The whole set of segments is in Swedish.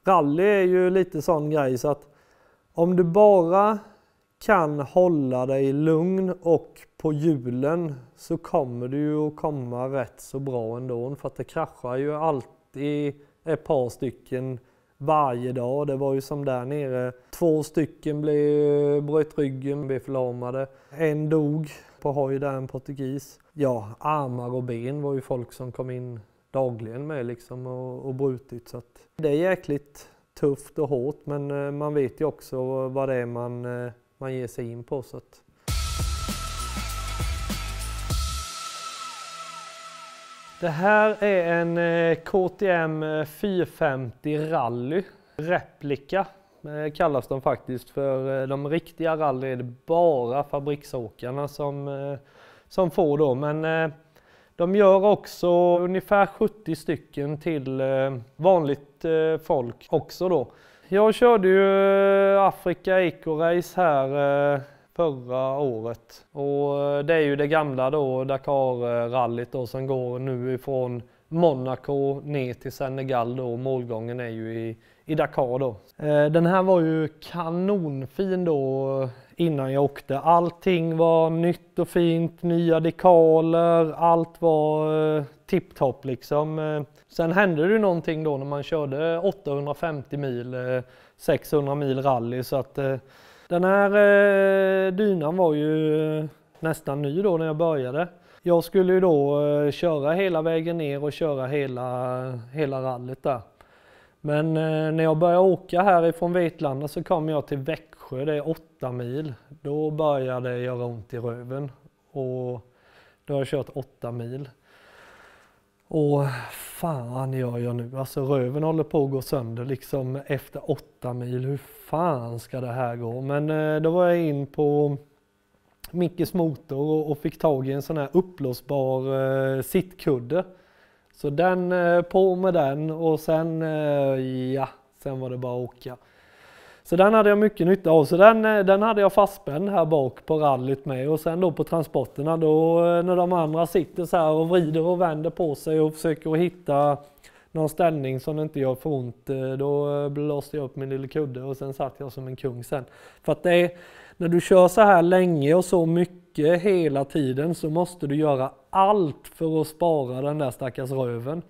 Rally är ju lite sån grej så att om du bara kan hålla dig lugn och på hjulen så kommer du ju att komma rätt så bra ändå. För att det kraschar ju alltid ett par stycken varje dag. Det var ju som där nere. 2 stycken bröt ryggen, blev förlamade. En dog på hoj där, en portugis. Ja, armar och ben var ju folk som kom in dagligen med liksom och brutit. Så att det är jäkligt tufft och hårt, men man vet ju också vad det är man ger sig in på. Så att. Det här är en KTM 450 rally. Replika kallas de faktiskt, för de riktiga rally är det bara fabriksåkarna som får då. Men de gör också ungefär 70 stycken till vanligt folk också då. Jag körde ju Africa Eco Race här förra året. Och det är ju det gamla då, Dakar-rallyt då, som går nu ifrån Monaco ner till Senegal då. Målgången är ju i Dakar då. Den här var ju kanonfin då innan jag åkte. Allting var nytt och fint, nya dekaler, allt var tipptopp liksom. Sen hände det ju någonting då när man körde 850 mil, 600 mil rally, så att den här dynan var ju nästan ny då när jag började. Jag skulle ju då köra hela vägen ner och köra hela rallyt där. Men när jag började åka härifrån Vetlanda så kom jag till Växjö, det är 8 mil. Då började det göra ont i röven och då har jag kört 8 mil. Och fan gör jag nu? Alltså röven håller på att gå sönder liksom efter 8 mil. Hur fan ska det här gå? Men då var jag in på Mickes motor och fick tag i en sån här uppblåsbar sittkudde. Så den på med den och sen var det bara att åka. Så den hade jag mycket nytta av. Så den hade jag fastspänd här bak på rallyt med. Och sen då på transporterna då när de andra sitter så här och vrider och vänder på sig och försöker att hitta någon ställning som inte gör för ont. Då blåste jag upp min lilla kudde och sen satt jag som en kung sen. För att det är, när du kör så här länge och så mycket hela tiden så måste du göra allt för att spara den där stackars röven.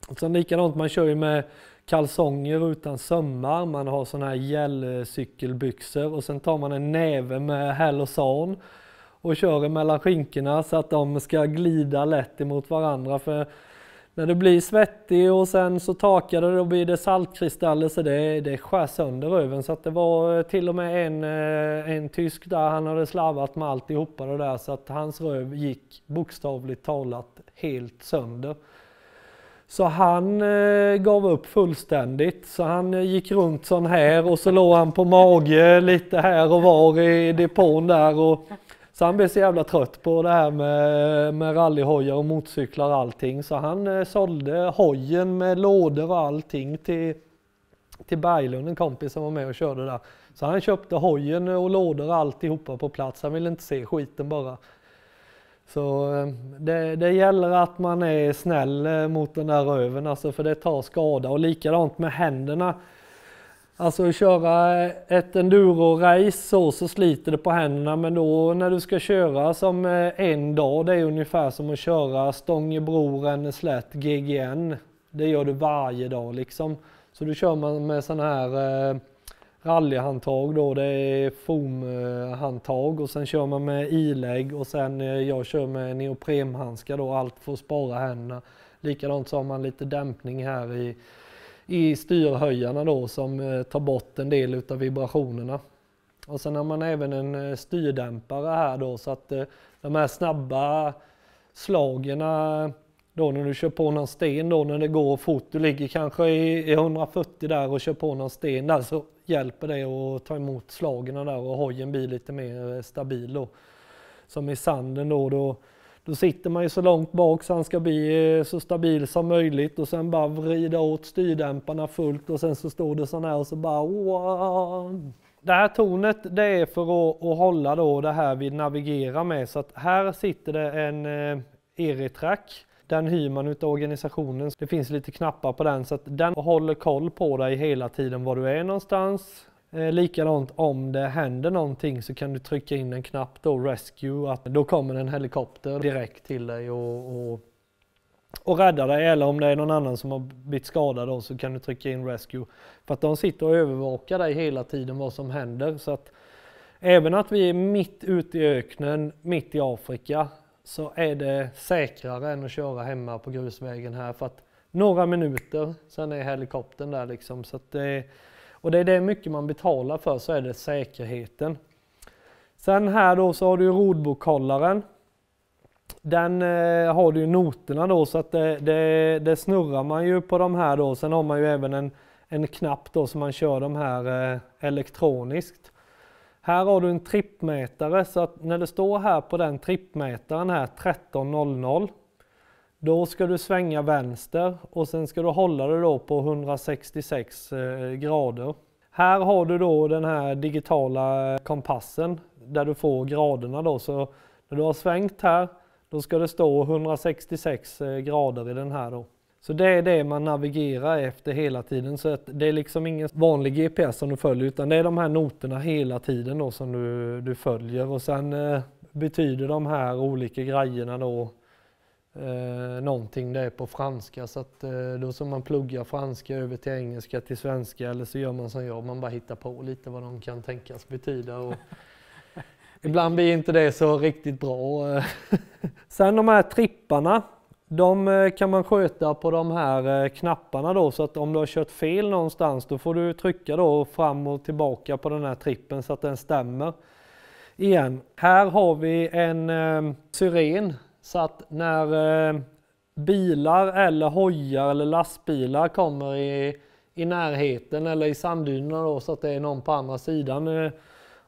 Och sen likadant, man kör ju med kalsonger utan sömmar, man har såna här gällcykelbyxor och sen tar man en näve med Halosan och kör mellan skinkorna så att de ska glida lätt emot varandra. För när det blir svettig och sen så torkar det, då blir det saltkristaller så det skär sönder röven. Så att det var till och med en tysk där, han hade slarvat med alltihopa det där så att hans röv gick bokstavligt talat helt sönder. Så han gav upp fullständigt, så han gick runt sån här och så låg han på mage lite här och var i depån där. Så han blev så jävla trött på det här med rallyhojar och motorcyklar och allting. Så han sålde hojen med lådor och allting till Berglund, en kompis som var med och körde där. Så han köpte hojen och lådor och alltihopa på plats, han ville inte se skiten bara. Så det gäller att man är snäll mot den där röven, alltså, för det tar skada. Och likadant med händerna. Alltså att köra ett enduro-race så sliter det på händerna, men då när du ska köra som en dag, det är ungefär som att köra Stångebro, Ränneslätt, GGN. Det gör du varje dag liksom. Så du kör man med sån här rallyhandtag då, det är foamhandtag och sen kör man med ilägg och sen jag kör med neoprenhandskar då, allt för att spara händerna. Likadant så har man lite dämpning här i styrhöjarna då som tar bort en del utav vibrationerna. Och sen har man även en styrdämpare här då, så att de här snabba slagerna då när du kör på någon sten då, när det går fort, du ligger kanske i 140 där och kör på någon sten där, så hjälper det att ta emot slagerna där och hojen blir lite mer stabil då. Som i sanden då sitter man ju så långt bak så han ska bli så stabil som möjligt och sen bara vrida åt styrdämparna fullt och sen så står det sån här och så bara wow. Det här tornet, det är för att hålla då det här vi navigerar med, så att här sitter det en Eritrack. Den hyr man utav organisationen. Det finns lite knappar på den så att den håller koll på dig hela tiden var du är någonstans. Likadant om det händer någonting så kan du trycka in en knapp då, rescue, att då kommer en helikopter direkt till dig och rädda dig. Eller om det är någon annan som har blivit skadad då, så kan du trycka in rescue. För att de sitter och övervakar dig hela tiden vad som händer. Så att även att vi är mitt ute i öknen, mitt i Afrika, så är det säkrare än att köra hemma på grusvägen här. För att några minuter, sen är helikoptern där liksom. Så att och det är det mycket man betalar för, så är det säkerheten. Sen här då så har du rodbokhållaren. Den har du ju noterna då, så att det snurrar man ju på de här då. Sen har man ju även en knapp då som man kör de här elektroniskt. Här har du en trippmätare, så att när det står här på den trippmätaren här 1300, då ska du svänga vänster och sen ska du hålla det då på 166 grader. Här har du då den här digitala kompassen där du får graderna då, så när du har svängt här då ska det stå 166 grader i den här då. Så det är det man navigerar efter hela tiden, så att det är liksom ingen vanlig GPS som du följer, utan det är de här noterna hela tiden då som du följer. Och sen betyder de här olika grejerna då någonting det är på franska, så att då som man pluggar franska över till engelska till svenska, eller så gör man som jag, man bara hittar på lite vad de kan tänkas betyda. Och ibland blir inte det så riktigt bra. Sen de här tripparna, de kan man sköta på de här knapparna då, så att om du har kört fel någonstans då får du trycka då fram och tillbaka på den här trippen så att den stämmer igen. Här har vi en syren, så att när bilar eller hojar eller lastbilar kommer i närheten eller i sanddynerna då, så att det är någon på andra sidan,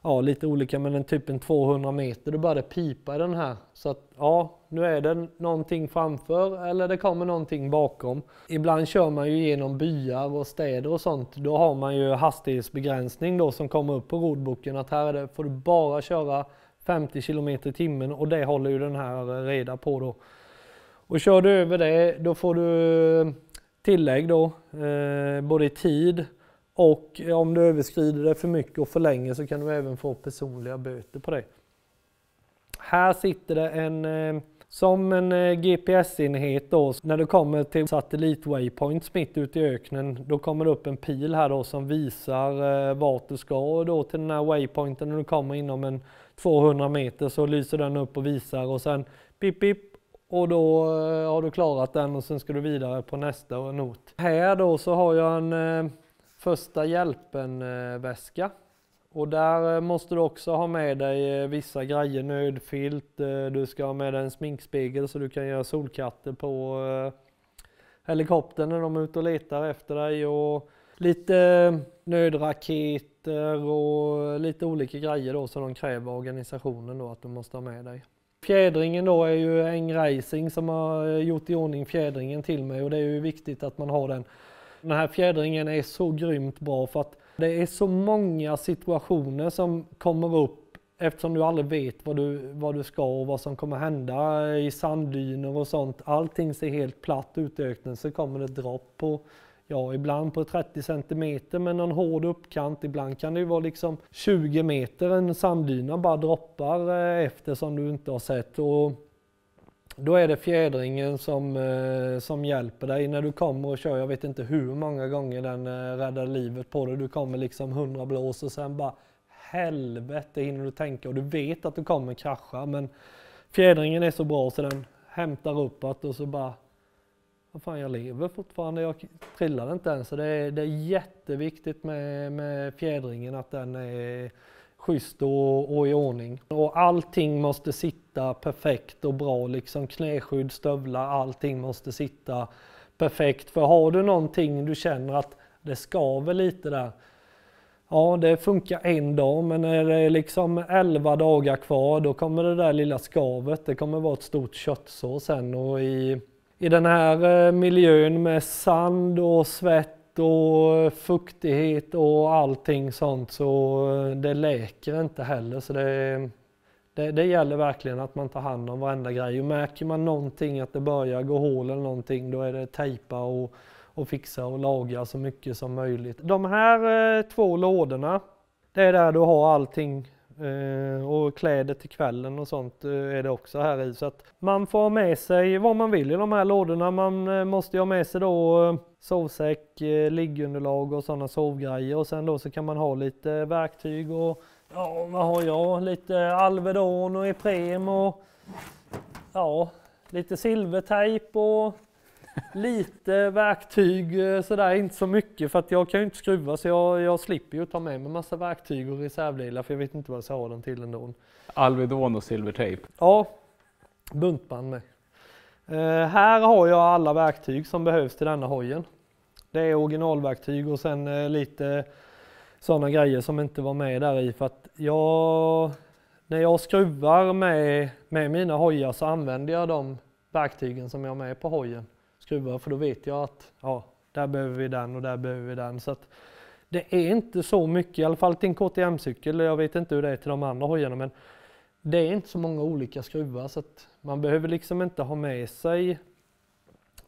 ja, lite olika, men en typ 200 meter, då börjar det pipa i den här. Så att ja, nu är det någonting framför eller det kommer någonting bakom. Ibland kör man ju genom byar och städer och sånt. Då har man ju hastighetsbegränsning då som kommer upp på rodboken, att här får du bara köra 50 km i timmen, och det håller ju den här reda på då. Och kör du över det, då får du tillägg då, både i tid, och om du överskrider det för mycket och för länge så kan du även få personliga böter på det. Här sitter det som en GPS-enhet då. När du kommer till satellit-waypoints mitt ute i öknen, då kommer det upp en pil här då som visar vart du ska. Och då till den här waypointen, när du kommer inom en 200 meter så lyser den upp och visar, och sen pip pip, och då har du klarat den och sen ska du vidare på nästa not. Här då så har jag en första hjälpen-väska, och där måste du också ha med dig vissa grejer, nödfilt, du ska ha med dig en sminkspegel så du kan göra solkatter på helikoptern när de är ute och letar efter dig, och lite nödraketer och lite olika grejer då som de kräver organisationen då att du måste ha med dig. Fjädringen då är ju en racing som har gjort i ordning fjädringen till mig, och det är ju viktigt att man har den. Den här fjädringen är så grymt bra, för att det är så många situationer som kommer upp eftersom du aldrig vet vad du ska och vad som kommer hända i sanddyner och sånt. Allting ser helt platt ut i öknen, så kommer det dropp på, ja, ibland på 30 centimeter med någon hård uppkant. Ibland kan det ju vara liksom 20 meter en sanddyna bara droppar efter som du inte har sett. Och då är det fjädringen som hjälper dig när du kommer och kör. Jag vet inte hur många gånger den räddar livet på dig. Du kommer liksom 100 blås och sen bara helvete hinner du tänka, och du vet att du kommer krascha, men fjädringen är så bra så den hämtar uppåt och så bara, vad fan, jag lever fortfarande, jag trillar inte än. Så det är jätteviktigt med fjädringen, att den är schysst och i ordning. Och allting måste sitta perfekt och bra, liksom knäskydd, stövlar, allting måste sitta perfekt. För har du någonting du känner att det skaver lite där, ja, det funkar en dag, men när det är liksom 11 dagar kvar, då kommer det där lilla skavet, det kommer vara ett stort köttsår sen. Och i den här miljön med sand och svett och fuktighet och allting sånt, så det läker inte heller. Så Det gäller verkligen att man tar hand om varenda grej. Och märker man någonting att det börjar gå hål eller någonting, då är det tejpa och fixa och laga så mycket som möjligt. De här 2 lådorna, det är där du har allting och kläder till kvällen och sånt är det också här i. Så att man får ha med sig vad man vill i de här lådorna. Man måste ju ha med sig då sovsäck, liggunderlag och sådana sovgrejer. Och sen då så kan man ha lite verktyg och ja, vad har jag? Lite Alvedon och Ipren och ja, lite silvertejp och lite verktyg, sådär inte så mycket för att jag kan ju inte skruva så jag slipper ju ta med mig massa verktyg och reservdelar för jag vet inte vad jag ska ha dem till ändå. Alvedon och silvertejp? Ja, buntband med. Här har jag alla verktyg som behövs till denna hojen. Det är originalverktyg och sen lite sådana grejer som inte var med där i för att när jag skruvar med mina hojar så använder jag de verktygen som jag har med på hojen. Skruvar för då vet jag att ja, där behöver vi den och där behöver vi den. Så att det är inte så mycket, i alla fall till en KTM-cykel, jag vet inte hur det är till de andra hojarna men det är inte så många olika skruvar så att man behöver liksom inte ha med sig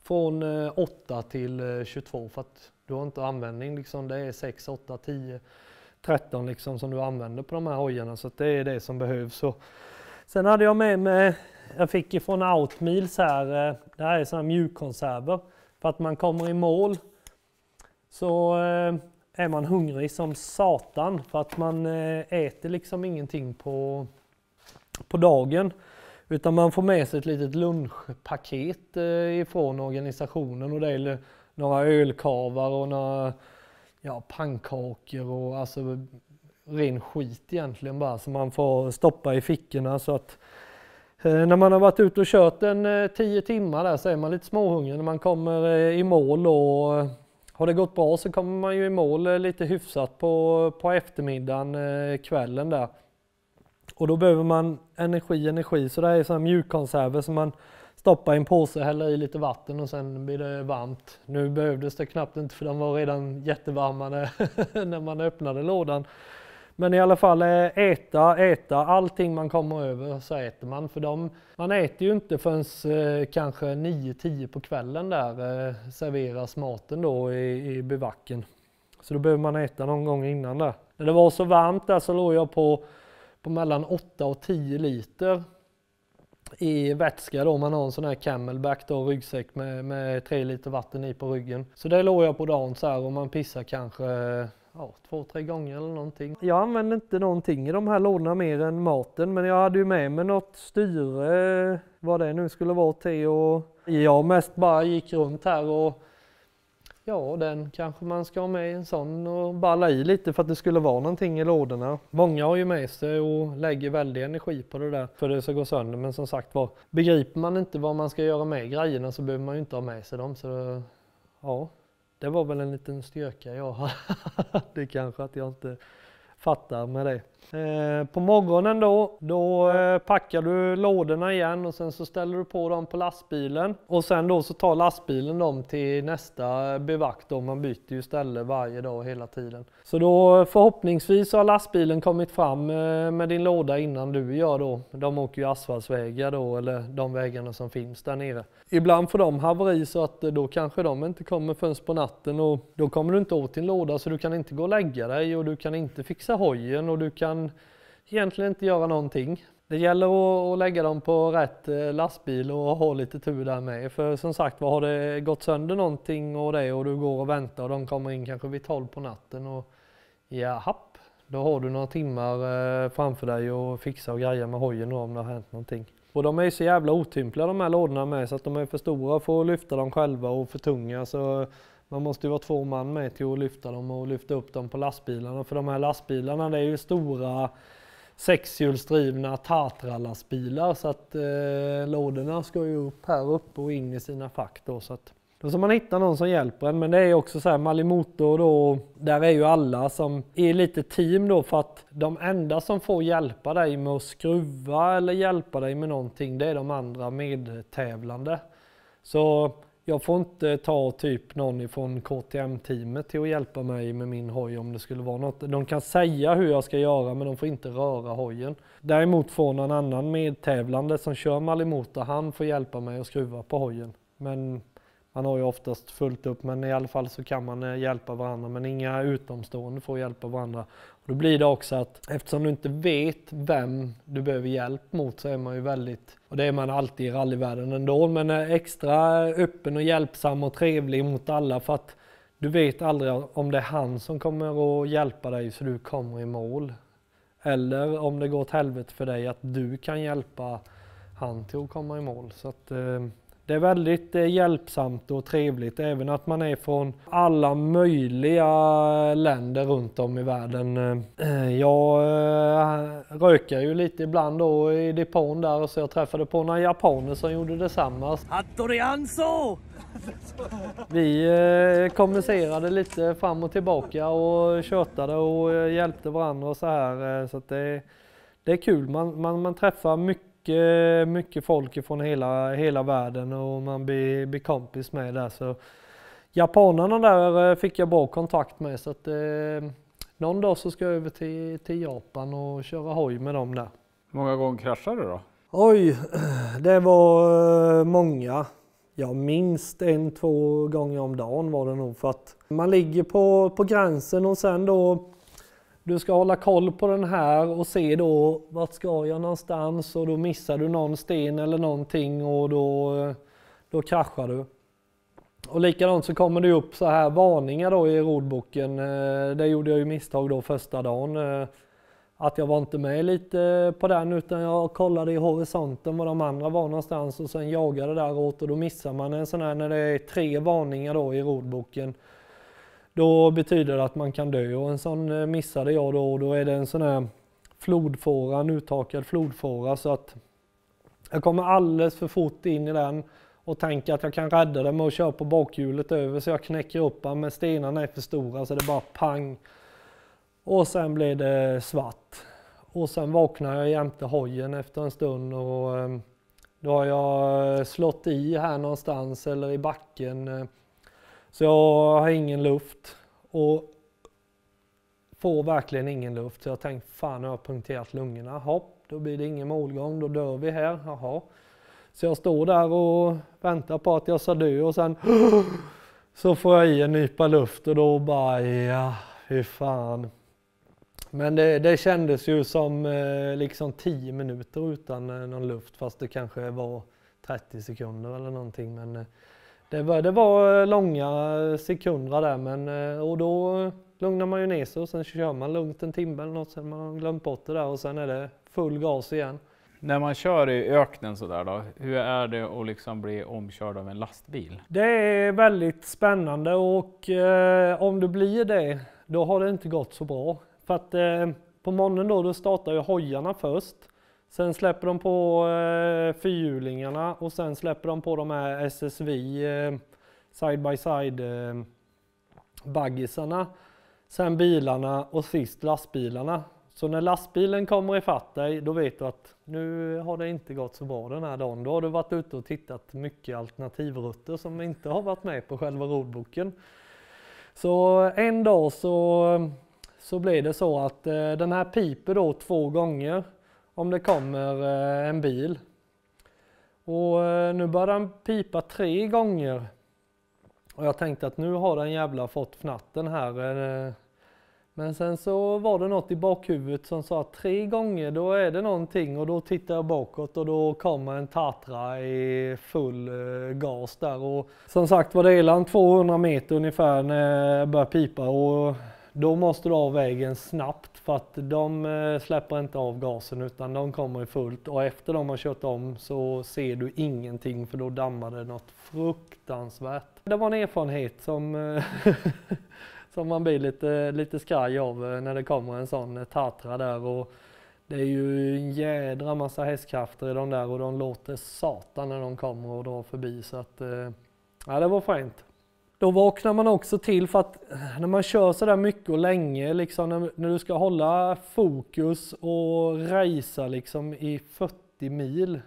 från 8 till 22 för att du har inte användning liksom, det är 6, 8, 10, 13 liksom som du använder på de här hojarna så att det är det som behövs. Så. Sen hade jag med mig, jag fick ifrån Outmeals här, det här är sådana mjukkonserver. För att man kommer i mål så är man hungrig som satan för att man äter liksom ingenting på dagen. Utan man får med sig ett litet lunchpaket ifrån organisationen och det är några ölkavar och några pannkakor och alltså ren skit egentligen bara som man får stoppa i fickorna så att när man har varit ute och kört 10 timmar där så är man lite småhungrig när man kommer i mål och har det gått bra så kommer man ju i mål lite hyfsat på eftermiddagen, kvällen där. Och då behöver man energi så det är sådana mjukkonserver som man stoppar i en påse, häller i lite vatten och sen blir det varmt. Nu behövdes det knappt inte för de var redan jättevarma när man öppnade lådan. Men i alla fall äta allting man kommer över så äter man. För man äter ju inte förrän kanske 9-10 på kvällen där serveras maten då i bivacken. Så då behöver man äta någon gång innan där. När det var så varmt där så låg jag på mellan 8 och 10 liter i vätska då. Man har en sån här camelback då, ryggsäck med 3 liter vatten i på ryggen. Så det låg jag på dagen så här och man pissar kanske 2-3 gånger eller någonting. Jag använde inte någonting i de här lådorna mer än maten men jag hade ju med mig något styre, vad det nu skulle vara till och jag mest bara gick runt här och den kanske man ska ha med en sån och balla i lite för att det skulle vara någonting i lådorna. Många har ju med sig och lägger väldigt energi på det där för det ska gå sönder men som sagt begriper man inte vad man ska göra med grejerna så behöver man ju inte ha med sig dem så det var väl en liten styrka jag hade kanske att jag inte fattar med det. På morgonen då packar du lådorna igen och sen så ställer du på dem på lastbilen. Och sen då så tar lastbilen dem till nästa bivack då. Man byter ju ställe varje dag hela tiden. Så då förhoppningsvis har lastbilen kommit fram med din låda innan du gör då. De åker ju asfaltsvägar då eller de vägarna som finns där nere. Ibland får de haveri så att då kanske de inte kommer förrän på natten och då kommer du inte åt din låda så du kan inte gå och lägga dig och du kan inte fixa hojen och du kan egentligen inte göra någonting. Det gäller att lägga dem på rätt lastbil och ha lite tur där med. För som sagt, har det gått sönder någonting och du går och väntar och de kommer in kanske vid 12 på natten och då har du några timmar framför dig och fixa och greja med hojen om det har hänt någonting. Och de är ju så jävla otympliga de här lådorna med så att de är för stora för att lyfta dem själva och för tunga så man måste ju vara 2 man med till att lyfta dem och lyfta upp dem på lastbilarna. För de här lastbilarna det är ju stora 6-hjulsdrivna Tatra-lastbilar så att lådorna ska ju upp här uppe och in i sina fack då. Så att då ska man hitta någon som hjälper en men det är också så här Malimoto då, där är ju alla som är lite team då för att de enda som får hjälpa dig med att skruva eller hjälpa dig med någonting det är de andra medtävlande. Så Jag får inte ta typ någon ifrån KTM-teamet till att hjälpa mig med min hoj om det skulle vara något. De kan säga hur jag ska göra men de får inte röra hojen. Däremot får någon annan medtävlande som kör Malimoto, han får hjälpa mig att skruva på hojen. Men man har ju oftast fullt upp, men i alla fall så kan man hjälpa varandra, men inga utomstående får hjälpa varandra. Och då blir det också att eftersom du inte vet vem du behöver hjälp mot så är man ju väldigt, och det är man alltid i rallyvärlden ändå, men är extra öppen och hjälpsam och trevlig mot alla för att du vet aldrig om det är han som kommer att hjälpa dig så du kommer i mål. Eller om det går åt helvete för dig att du kan hjälpa han till att komma i mål. Så att, det är väldigt hjälpsamt och trevligt, även att man är från alla möjliga länder runt om i världen. Jag rökar ju lite ibland då i depån där, så jag träffade på några japaner som gjorde detsamma. Hattori Hanzo! Vi kommunicerade lite fram och tillbaka och tjötade och hjälpte varandra och så här. Så att det är kul, man träffar mycket folk från hela världen och man blir kompis med där. Så japanerna där fick jag bra kontakt med, så att någon dag så ska jag över till Japan och köra hoj med dem där. Hur många gånger kraschade du då? Oj, det var många. Ja, minst 1-2 gånger om dagen var det nog, för att man ligger på gränsen och sen då du ska hålla koll på den här och se då vart ska jag någonstans, och då missar du någon sten eller någonting och då kraschar du. Och likadant så kommer det upp så här varningar då i rodboken. Det gjorde jag ju misstag då första dagen. Att jag var inte med lite på den, utan jag kollade i horisonten var de andra var någonstans och sen jagade däråt, och då missar man en sån här när det är 3 varningar då i rodboken. Då betyder det att man kan dö, och en sån missade jag då, och då är det en sån här flodfåra, en uttakad flodfåra, så att jag kommer alldeles för fort in i den och tänker att jag kan rädda det med att köra på bakhjulet över, så jag knäcker upp den, men stenarna är för stora så det bara pang. Och sen blev det svart. Och sen vaknar jag jämte hojen efter en stund, och då har jag slått i här någonstans eller i backen. Så jag har ingen luft och får verkligen ingen luft. Så jag tänkte, fan, nu har jag punkterat lungorna. Hopp, då blir det ingen målgång, då dör vi här. Jaha. Så jag står där och väntar på att jag ska dö, och sen så får jag i en nypa luft och då bara, ja, hur fan. Men det kändes ju som liksom 10 minuter utan någon luft, fast det kanske var 30 sekunder eller någonting. Men det var långa sekunder där, men, och då lugnar man ju ner sig och sen kör man lugnt en timme eller något, sen man har glömt bort det där och sen är det full gas igen. När man kör i öknen sådär då, hur är det att liksom bli omkörd av en lastbil? Det är väldigt spännande, och om du blir det, då har det inte gått så bra. För att på morgonen då startar ju hojarna först. Sen släpper de på fyrhjulingarna och sen släpper de på de här SSV side by side baggisarna. Sen bilarna och sist lastbilarna. Så när lastbilen kommer ifatt dig, då vet du att nu har det inte gått så bra den här dagen. Då har du varit ute och tittat mycket alternativrutter som inte har varit med på själva rodboken. Så en dag så blir det så att den här piper då 2 gånger om det kommer en bil. Och nu börjar den pipa 3 gånger. Och jag tänkte att nu har den jävla fått fnatten här. Men sen så var det något i bakhuvudet som sa att 3 gånger då är det någonting, och då tittar jag bakåt och då kommer en Tatra i full gas där. Och som sagt var det är 200 meter ungefär när jag börjar pipa, och då måste du av vägen snabbt för att de släpper inte av gasen utan de kommer i fullt, och efter de har kört om så ser du ingenting för då dammar det något fruktansvärt. Det var en erfarenhet som som man blir lite skraj av när det kommer en sån Tatra där, och det är ju en jädra massa hästkrafter i de där och de låter satan när de kommer och drar förbi, så att ja, det var fint. Då vaknar man också till för att när man kör så där mycket och länge, liksom när du ska hålla fokus och racea liksom i 40 mil,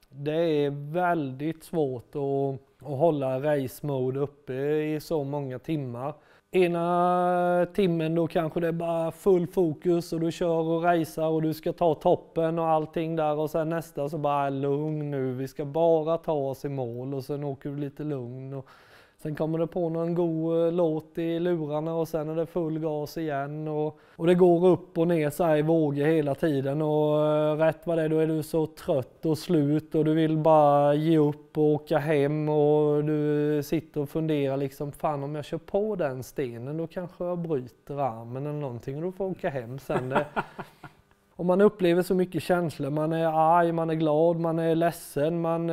det är väldigt svårt att och hålla race mode uppe i så många timmar. Ena timmen då kanske det är bara full fokus och du kör och racear och du ska ta toppen och allting där, och sen nästa så bara lugn nu, vi ska bara ta oss i mål, och sen åker du lite lugn och sen kommer det på någon god låt i lurarna och sen är det full gas igen och det går upp och ner så här i vågor hela tiden, och rätt vad det är då är du så trött och slut och du vill bara ge upp och åka hem, och du sitter och funderar liksom, fan om jag kör på den stenen då kanske jag bryter armen eller någonting och då får jag åka hem sen. Och man upplever så mycket känslor, man är arg, man är glad, man är ledsen, man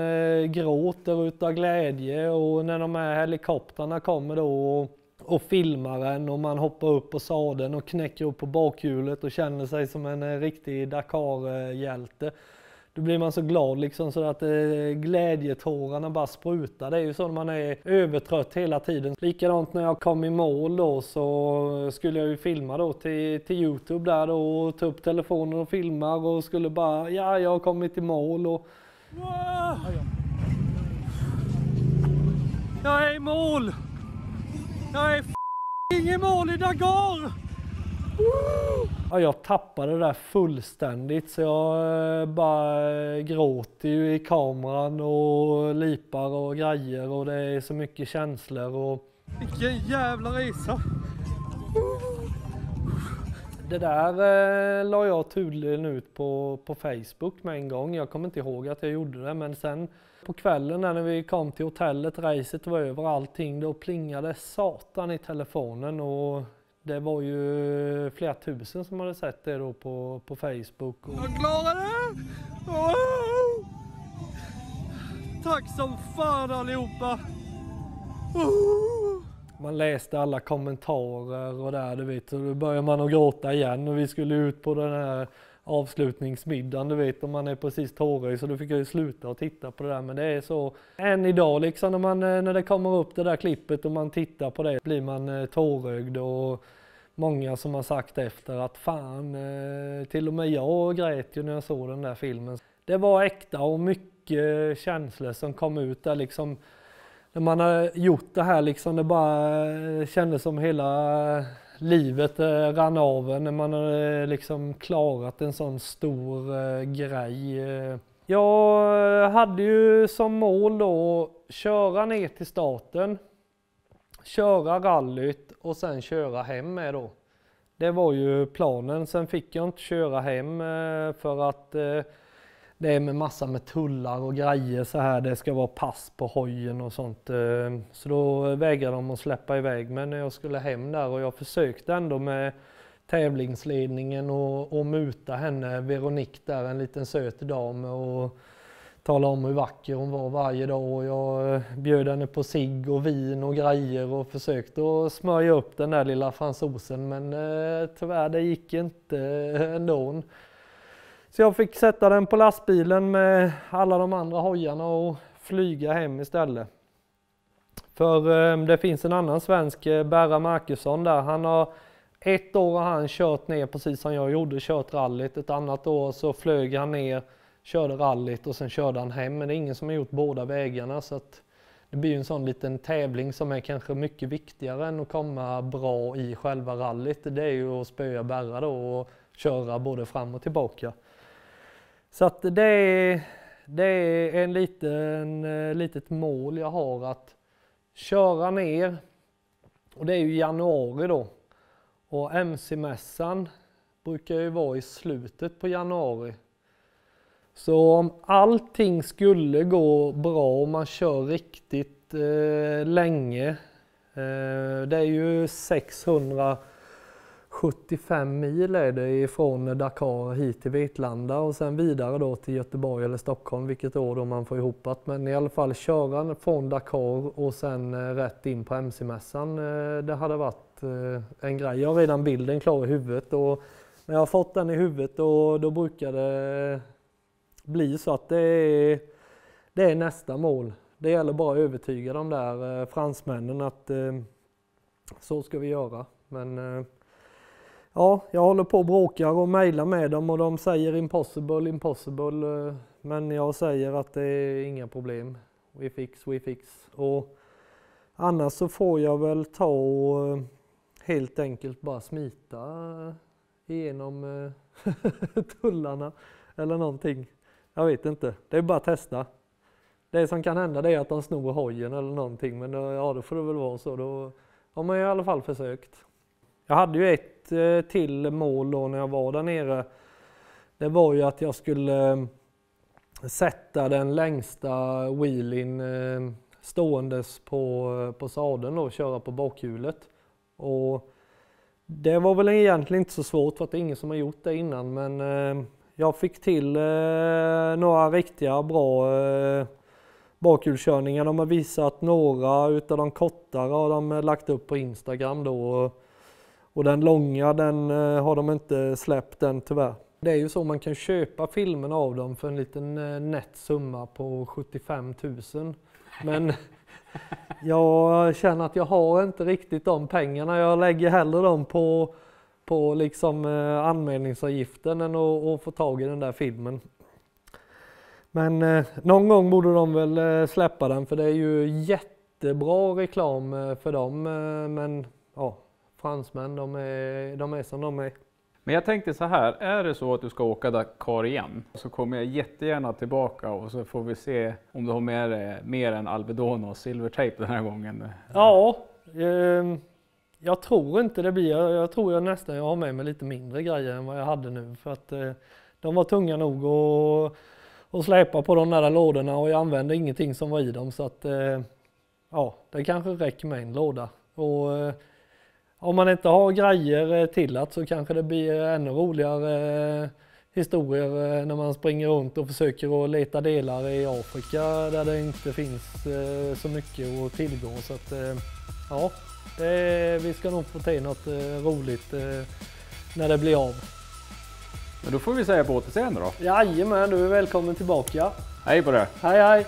gråter utav glädje, och när de här helikoptrarna kommer då och filmar en och man hoppar upp på sadeln och knäcker upp på bakhjulet och känner sig som en riktig Dakar-hjälte. Då blir man så glad liksom så att glädjetårarna bara sprutar. Det är ju så när man är övertrött hela tiden. Likadant när jag kom i mål då så skulle jag ju filma då till YouTube där då och ta upp telefonen och filmar och skulle bara, ja jag har kommit i mål och... Jag är i mål! Jag är i mål i Dakar! Ja, jag tappade det där fullständigt så jag bara gråter ju i kameran och lipar och grejer och det är så mycket känslor och... Vilken jävla resa! Det där la jag tydligen ut på Facebook med en gång. Jag kommer inte ihåg att jag gjorde det, men sen på kvällen när vi kom till hotellet, racet var över allting, då plingade satan i telefonen och det var ju flera tusen som hade sett det då på Facebook. Jag klarade det! Oh! Tack som fan allihopa! Oh! Man läste alla kommentarer och där du vet, så då börjar man att gråta igen och vi skulle ut på den här avslutningsmiddagen du vet, och man är precis tårögd så då fick jag ju sluta och titta på det där, men det är så än idag liksom när det kommer upp det där klippet och man tittar på det blir man tårögd, och många som har sagt efter att fan, till och med jag grät ju när jag såg den där filmen. Det var äkta och mycket känslor som kom ut där liksom. När man har gjort det här liksom, det bara kändes som hela livet rann av när man har liksom klarat en sån stor grej. Jag hade ju som mål då köra ner till starten, köra rallyt och sen köra hem med då. Det var ju planen. Sen fick jag inte köra hem för att det är med massa med tullar och grejer så här. Det ska vara pass på hojen och sånt. Så då vägrade de att släppa iväg mig när jag skulle hem där. Och jag försökte ändå med tävlingsledningen och muta henne, Veronique där, en liten söt dam, och tala om hur vacker hon var varje dag. Och jag bjöd henne på cigg och vin och grejer och försökte att smörja upp den där lilla fransosen. Men tyvärr det gick inte ändå. Så jag fick sätta den på lastbilen med alla de andra hojarna och flyga hem istället. För det finns en annan svensk, Berra Markusson där. Han har ett år har han kört ner precis som jag gjorde, kört rallyt. Ett annat år så flög han ner, körde rallyt och sen körde han hem. Men det är ingen som har gjort båda vägarna, så att det blir en sån liten tävling som är kanske mycket viktigare än att komma bra i själva rallyt. Det är ju att spöa Berra då och köra både fram och tillbaka. Så att det är en litet mål jag har, att köra ner, och det är ju januari då. Och MC-mässan brukar ju vara i slutet på januari. Så om allting skulle gå bra och man kör riktigt länge, det är ju 675 mil är det ifrån Dakar hit till Vetlanda och sen vidare då till Göteborg eller Stockholm, vilket år då man får ihop att, men i alla fall köra från Dakar och sen rätt in på MC-mässan, det hade varit en grej. Jag har redan bilden klar i huvudet, och när jag har fått den i huvudet då brukar det bli så att det är nästa mål. Det gäller bara att övertyga de där fransmännen att så ska vi göra. Men ja, jag håller på och bråkar och mejlar med dem och de säger impossible. Men jag säger att det är inga problem. we fix. Och annars så får jag väl ta och helt enkelt bara smita igenom tullarna eller någonting. Jag vet inte, det är bara att testa. Det som kan hända det är att de snor hojen eller någonting, men ja, då får det väl vara så. Då har man i alla fall försökt. Jag hade ju ett till mål då när jag var där nere. Det var ju att jag skulle sätta den längsta wheelin ståendes på sadeln och köra på bakhjulet. Och det var väl egentligen inte så svårt för att det är ingen som har gjort det innan, men jag fick till några riktiga bra bakhjulskörningar. De har visat några utav de kortare och de har lagt upp på Instagram då. Och den långa, den har de inte släppt än tyvärr. Det är ju så man kan köpa filmerna av dem för en liten nätt summa på 75 000. Men jag känner att jag har inte riktigt de pengarna. Jag lägger hellre dem på liksom anmälningsavgiften än att få tag i den där filmen. Men någon gång borde de väl släppa den, för det är ju jättebra reklam för dem. Men ja, fransmän, de är som de är. Men jag tänkte så här, är det så att du ska åka Dakar igen så kommer jag jättegärna tillbaka och så får vi se om du har mer än Alvedon och silvertejp den här gången. Ja, jag tror inte det blir. Jag tror jag nästan har med mig lite mindre grejer än vad jag hade nu. För att de var tunga nog att släpa på de där lådorna och jag använde ingenting som var i dem. Så att ja, det kanske räcker med en låda. Och om man inte har grejer till att så kanske det blir ännu roligare historier när man springer runt och försöker att leta delar i Afrika där det inte finns så mycket att tillgå. Så att ja, vi ska nog få till något roligt när det blir av. Men då får vi säga på återseende då. Jajamän, du är välkommen tillbaka. Hej på det. Hej hej.